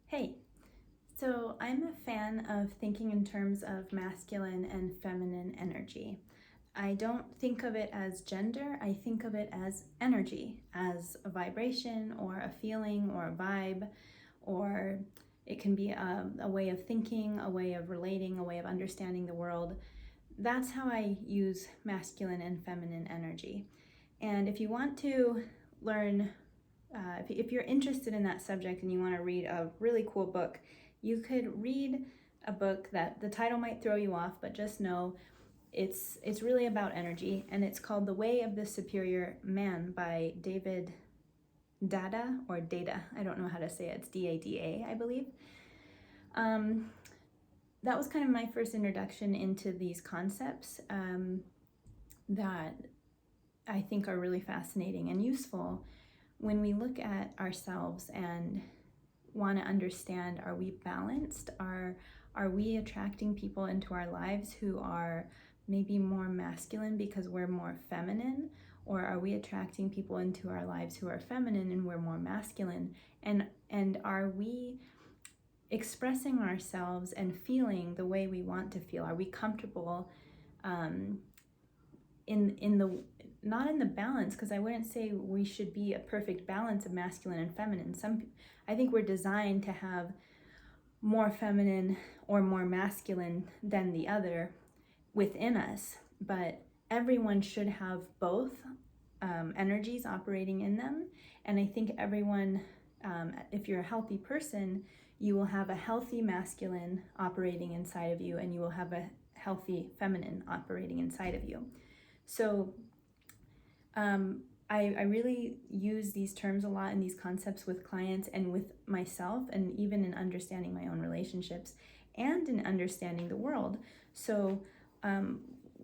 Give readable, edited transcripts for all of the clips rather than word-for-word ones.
Hey, so I'm a fan of thinking in terms of masculine and feminine energy. I don't think of it as gender, I think of it as energy, as a vibration or a feeling or a vibe, or it can be a way of thinking, a way of relating, a way of understanding the world. That's how I use masculine and feminine energy. And if you want to learn if you're interested in that subject and you want to read a really cool book, you could read a book that the title might throw you off, but just know it's really about energy, and it's called The Way of the Superior Man by David Dada or Data. I don't know how to say it. It's Dada, I believe. That was kind of my first introduction into these concepts that I think are really fascinating and useful when we look at ourselves and want to understand, are we balanced? Are we attracting people into our lives who are maybe more masculine because we're more feminine? Or are we attracting people into our lives who are feminine and we're more masculine? And are we expressing ourselves and feeling the way we want to feel? Are we comfortable in the not in the balance, because I wouldn't say we should be a perfect balance of masculine and feminine. I think we're designed to have more feminine or more masculine than the other within us, but everyone should have both energies operating in them. And I think everyone, if you're a healthy person, you will have a healthy masculine operating inside of you, and you will have a healthy feminine operating inside of you. So I really use these terms a lot and these concepts with clients and with myself, and even in understanding my own relationships and in understanding the world. So I'm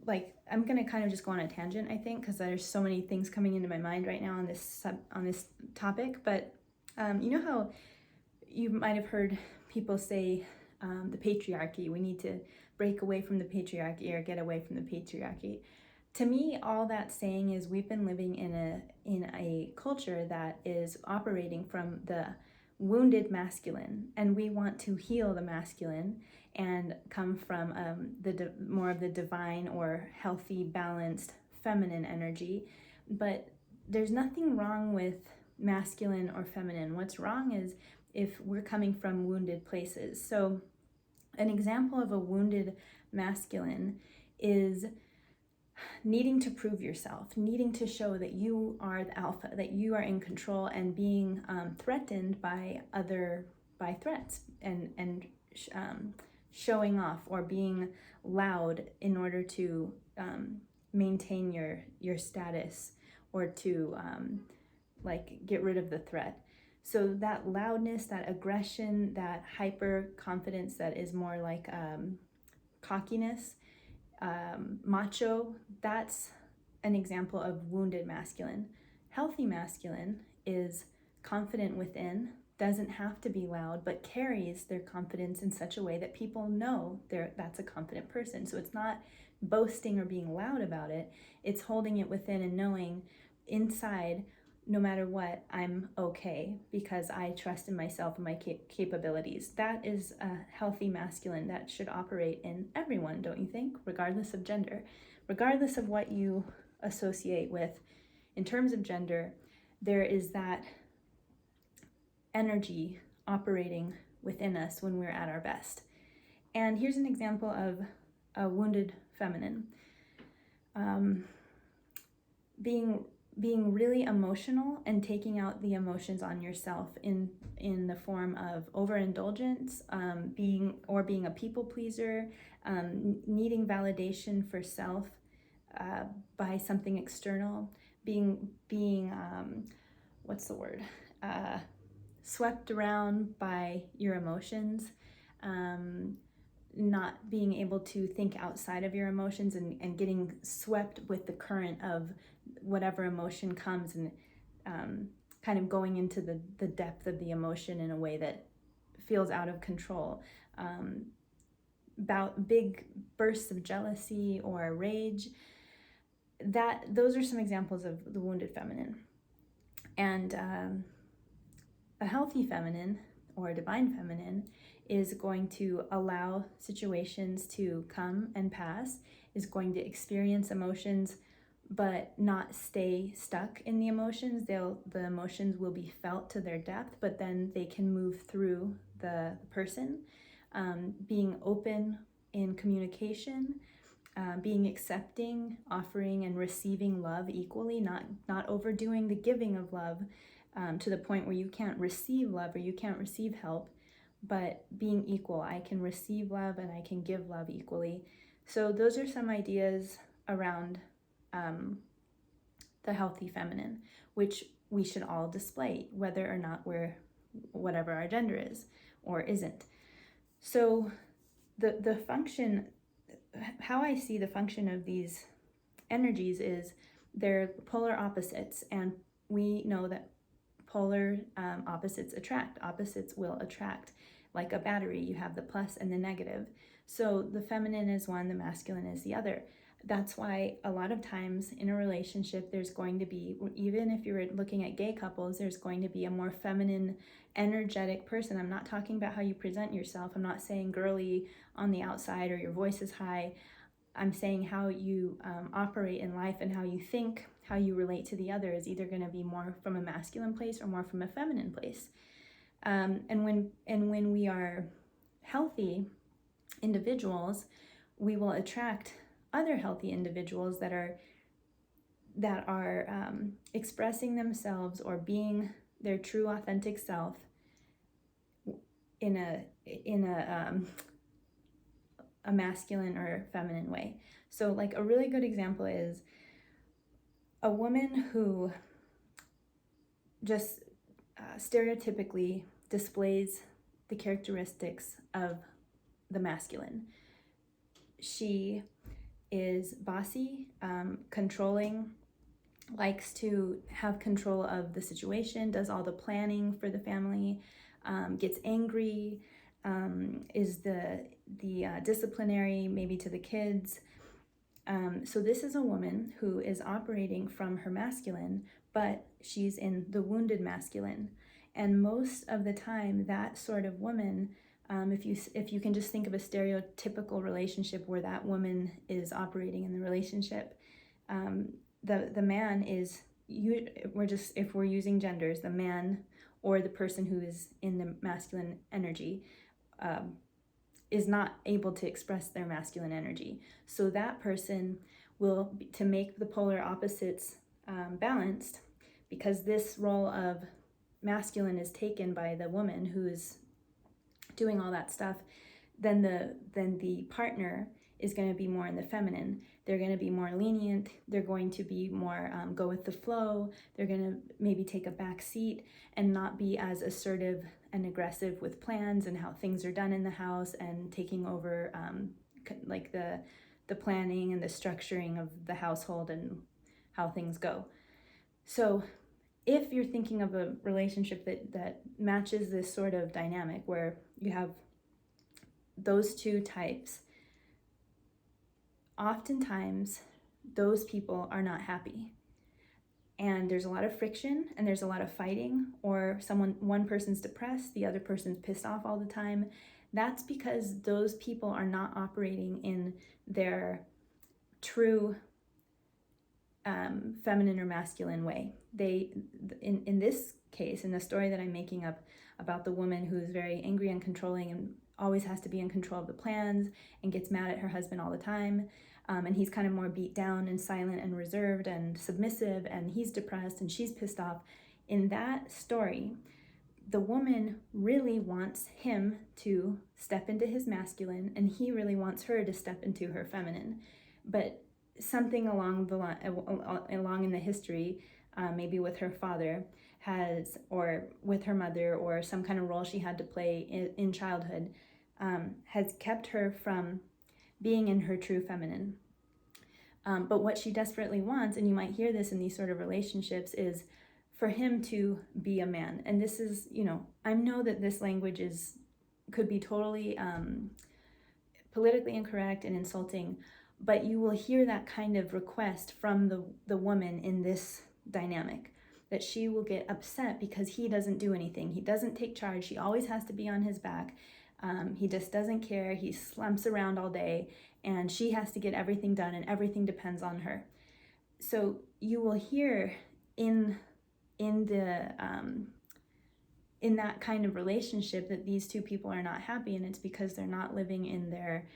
going to kind of just go on a tangent, I think, because there's so many things coming into my mind right now on this topic. But you know how you might have heard people say the patriarchy, we need to break away from the patriarchy or get away from the patriarchy. To me, all that's saying is we've been living in a culture that is operating from the wounded masculine, and we want to heal the masculine and come from more of the divine or healthy, balanced feminine energy. But there's nothing wrong with masculine or feminine. What's wrong is if we're coming from wounded places. So an example of a wounded masculine is needing to prove yourself, needing to show that you are the alpha, that you are in control, and being threatened by threats and showing off or being loud in order to maintain your status, or to get rid of the threat. So that loudness, that aggression, that hyper confidence that is more like cockiness, macho, that's an example of wounded masculine. Healthy masculine is confident within, doesn't have to be loud, but carries their confidence in such a way that people know that's a confident person. So it's not boasting or being loud about it, it's holding it within and knowing inside, no matter what, I'm okay because I trust in myself and my capabilities. That is a healthy masculine that should operate in everyone, don't you think? Regardless of gender, regardless of what you associate with in terms of gender, there is that energy operating within us when we're at our best. And here's an example of a wounded feminine. Being really emotional and taking out the emotions on yourself in the form of overindulgence, being a people pleaser, needing validation for self by something external, being what's the word? Swept around by your emotions, not being able to think outside of your emotions, and getting swept with the current of whatever emotion comes, and kind of going into the depth of the emotion in a way that feels out of control. About big bursts of jealousy or rage. Those are some examples of the wounded feminine. And a healthy feminine, or divine feminine is going to allow situations to come and pass, is going to experience emotions but not stay stuck in the emotions. The emotions will be felt to their depth, but then they can move through the person. Being open in communication, being accepting, offering and receiving love equally, not overdoing the giving of love to the point where you can't receive love or you can't receive help, but being equal. I can receive love and I can give love equally. So those are some ideas around the healthy feminine, which we should all display, whether or not we're whatever our gender is or isn't. So the function, how I see the function of these energies is they're polar opposites, and we know that polar opposites attract. Opposites will attract. Like a battery, you have the plus and the negative. So the feminine is one, the masculine is the other. That's why a lot of times in a relationship, there's going to be, even if you're looking at gay couples, there's going to be a more feminine, energetic person. I'm not talking about how you present yourself. I'm not saying girly on the outside or your voice is high. I'm saying how you operate in life and how you think, how you relate to the other is either going to be more from a masculine place or more from a feminine place. And when we are healthy individuals, we will attract other healthy individuals that are expressing themselves or being their true authentic self in a masculine or feminine way. So like a really good example is a woman who just stereotypically displays the characteristics of the masculine. She is bossy, controlling, likes to have control of the situation, does all the planning for the family, gets angry, is the disciplinary maybe to the kids. So this is a woman who is operating from her masculine, but she's in the wounded masculine. And most of the time, that sort of woman, if you can just think of a stereotypical relationship where that woman is operating in the relationship, the man is, if we're using genders, the man or the person who is in the masculine energy is not able to express their masculine energy. So that person will, to make the polar opposites balanced, because this role of masculine is taken by the woman who is doing all that stuff, then the partner is going to be more in the feminine. They're going to be more lenient. They're going to be more go with the flow. They're going to maybe take a back seat and not be as assertive and aggressive with plans and how things are done in the house and taking over like the planning and the structuring of the household and how things go. So if you're thinking of a relationship that matches this sort of dynamic where you have those two types, oftentimes those people are not happy. And there's a lot of friction and there's a lot of fighting, or one person's depressed, the other person's pissed off all the time. That's because those people are not operating in their true feminine or masculine way. In this case, in the story that I'm making up about the woman who is very angry and controlling and always has to be in control of the plans and gets mad at her husband all the time, and he's kind of more beat down and silent and reserved and submissive, and he's depressed and she's pissed off. In that story, the woman really wants him to step into his masculine, and he really wants her to step into her feminine. But something along in the history, maybe with her father, or with her mother, or some kind of role she had to play in childhood, has kept her from being in her true feminine. But what she desperately wants, and you might hear this in these sort of relationships, is for him to be a man. And this is, I know that this language could be totally politically incorrect and insulting, but you will hear that kind of request from the woman in this dynamic, that she will get upset because he doesn't do anything. He doesn't take charge. She always has to be on his back. He just doesn't care. He slumps around all day, and she has to get everything done, and everything depends on her. So you will hear in that kind of relationship that these two people are not happy, and it's because they're not living in their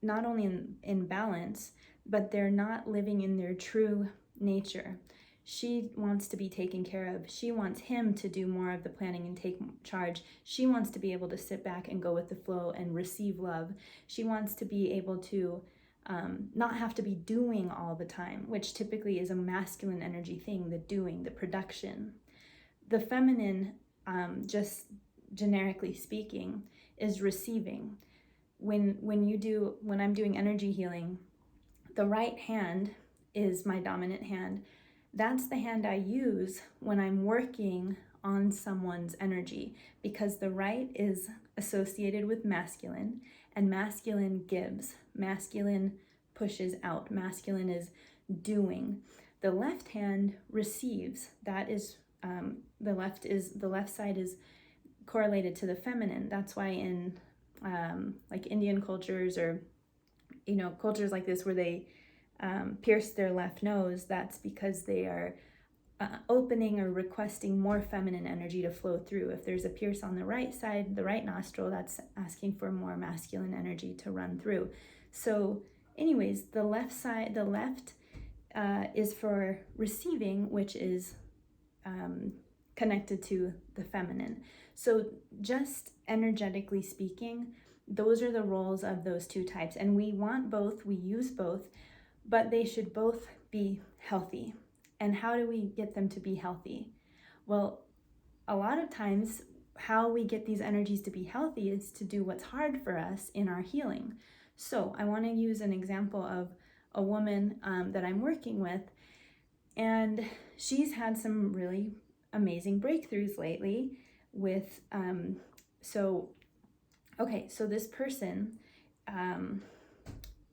not only in balance, but they're not living in their true nature. She wants to be taken care of. She wants him to do more of the planning and take charge. She wants to be able to sit back and go with the flow and receive love. She wants to be able to not have to be doing all the time, which typically is a masculine energy thing, the doing, the production. The feminine, just generically speaking, is receiving. When I'm doing energy healing, the right hand is my dominant hand. That's the hand I use when I'm working on someone's energy, because the right is associated with masculine, and masculine gives. Masculine pushes out. Masculine is doing. The left hand receives. That is the left side is correlated to the feminine. That's why in like Indian cultures, or cultures like this where they pierce their left nose, that's because they are opening or requesting more feminine energy to flow through. If there's a pierce on the right side, the right nostril, that's asking for more masculine energy to run through. So anyways, the left is for receiving, which is connected to the feminine. So just energetically speaking, those are the roles of those two types. And we want both, we use both, but they should both be healthy. And how do we get them to be healthy? Well, a lot of times how we get these energies to be healthy is to do what's hard for us in our healing. So I want to use an example of a woman that I'm working with, and she's had some really amazing breakthroughs lately with, so this person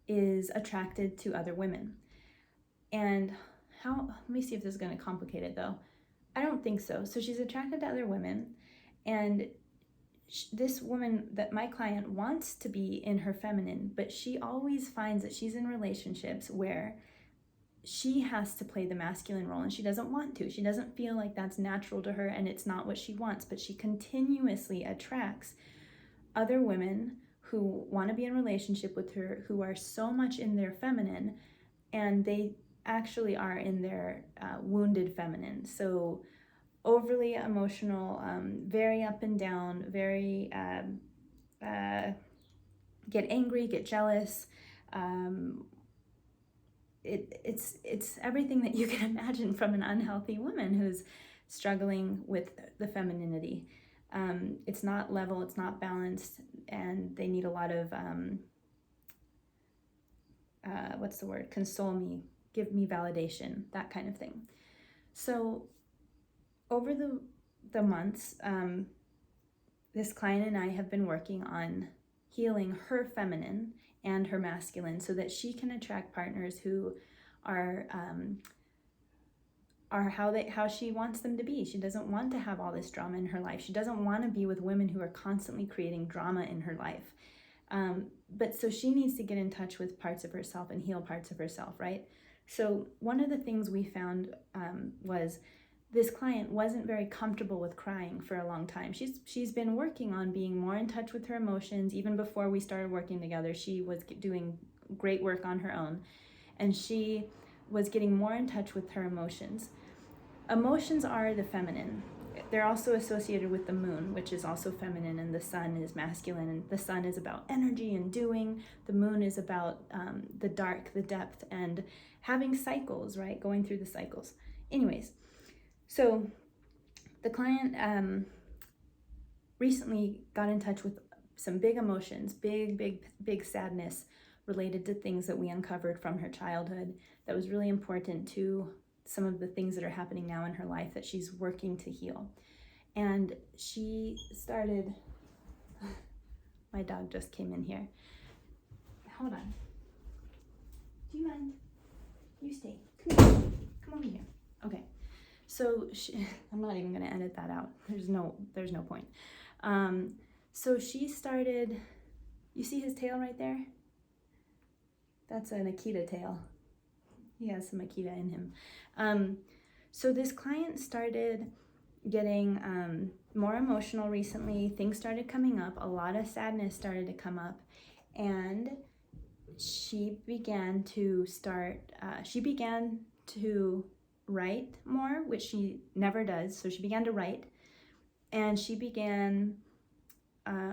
is attracted to other women. And let me see if this is going to complicate it though. I don't think so. So she's attracted to other women, and this woman, that my client, wants to be in her feminine, but she always finds that she's in relationships where she has to play the masculine role, and she doesn't want to. She doesn't feel like that's natural to her, and it's not what she wants, but she continuously attracts other women who want to be in relationship with her, who are so much in their feminine, and they actually are in their wounded feminine. So overly emotional, very up and down, very get angry, get jealous. It's everything that you can imagine from an unhealthy woman who's struggling with the femininity. It's not level, it's not balanced, and they need a lot of console me, give me validation, that kind of thing. So over the months, this client and I have been working on healing her feminine and her masculine so that she can attract partners who are how she wants them to be. She doesn't want to have all this drama in her life. She doesn't want to be with women who are constantly creating drama in her life. But so she needs to get in touch with parts of herself and heal parts of herself, right? So one of the things we found was this client wasn't very comfortable with crying for a long time. She's been working on being more in touch with her emotions. Even before we started working together, she was doing great work on her own, and she was getting more in touch with her emotions. Emotions are the feminine. They're also associated with the moon, which is also feminine, and the sun is masculine. And the sun is about energy and doing. The moon is about the dark, the depth, and having cycles, right? Going through the cycles. Anyways, so the client recently got in touch with some big emotions, big sadness related to things that we uncovered from her childhood that was really important to some of the things that are happening now in her life that she's working to heal. And she started, my dog just came in here. Hold on. Do you mind? You stay. Come over here. Okay. So I'm not even going to edit that out. There's no point. So she started, you see his tail right there? That's an Akita tail. He has some Akita in him. So this client started getting more emotional recently. Things started coming up. A lot of sadness started to come up. And she began to write more, which she never does. So she began to write, and she began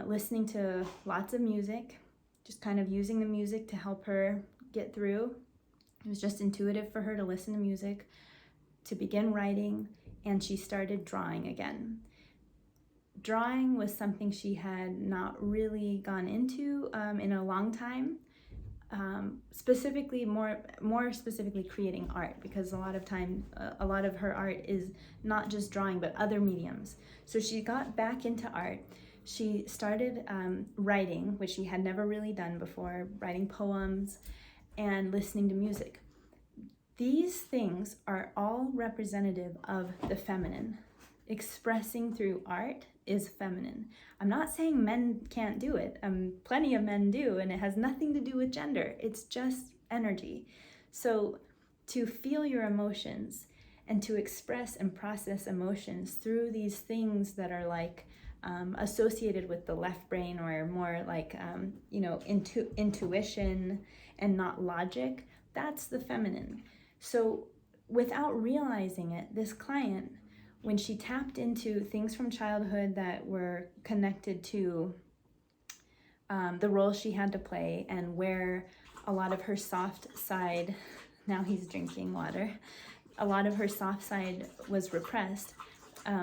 listening to lots of music, just kind of using the music to help her get through. It was just intuitive for her to listen to music, to begin writing, and she started drawing again. Drawing was something she had not really gone into in a long time. Specifically, more specifically, creating art, because a lot of her art is not just drawing but other mediums. So she got back into art. She started writing, which she had never really done before, writing poems and listening to music. These things are all representative of the feminine. Expressing through art is feminine. I'm not saying men can't do it. Plenty of men do, and it has nothing to do with gender. It's just energy. So to feel your emotions and to express and process emotions through these things that are like associated with the left brain, or more like intuition and not logic, that's the feminine. So without realizing it, this client, when she tapped into things from childhood that were connected to the role she had to play, and where a lot of her soft side, now he's drinking water, a lot of her soft side was repressed.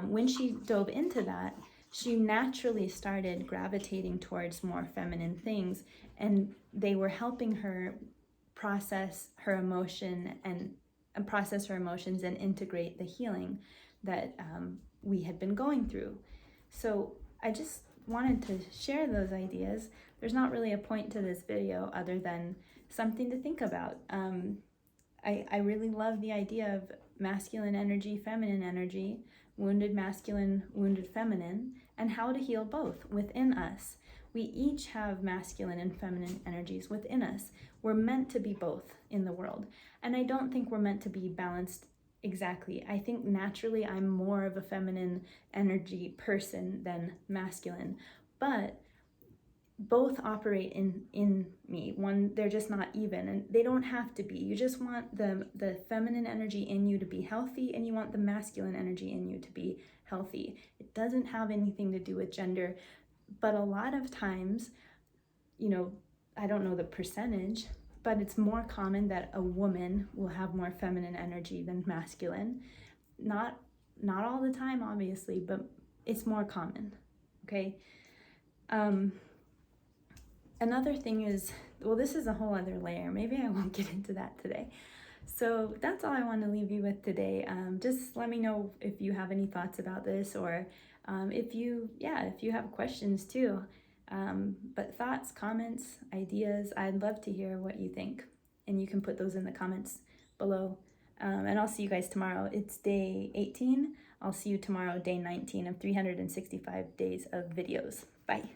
When she dove into that, she naturally started gravitating towards more feminine things, and they were helping her process her emotions and integrate the healing that we had been going through. So I just wanted to share those ideas. There's not really a point to this video other than something to think about. I really love the idea of masculine energy, feminine energy, wounded masculine, wounded feminine, and how to heal both within us. We each have masculine and feminine energies within us. We're meant to be both in the world. And I don't think we're meant to be balanced exactly. I think naturally I'm more of a feminine energy person than masculine. But both operate in me. They're just not even, and they don't have to be. You just want the feminine energy in you to be healthy, and you want the masculine energy in you to be healthy. It doesn't have anything to do with gender. But a lot of times, I don't know the percentage, but it's more common that a woman will have more feminine energy than masculine. Not all the time, obviously, but it's more common, okay? Another thing is, well, this is a whole other layer. Maybe I won't get into that today. So that's all I want to leave you with today. Just let me know if you have any thoughts about this, or if you have questions too. But thoughts, comments, ideas, I'd love to hear what you think. And you can put those in the comments below. And I'll see you guys tomorrow. It's day 18. I'll see you tomorrow, day 19 of 365 days of videos. Bye.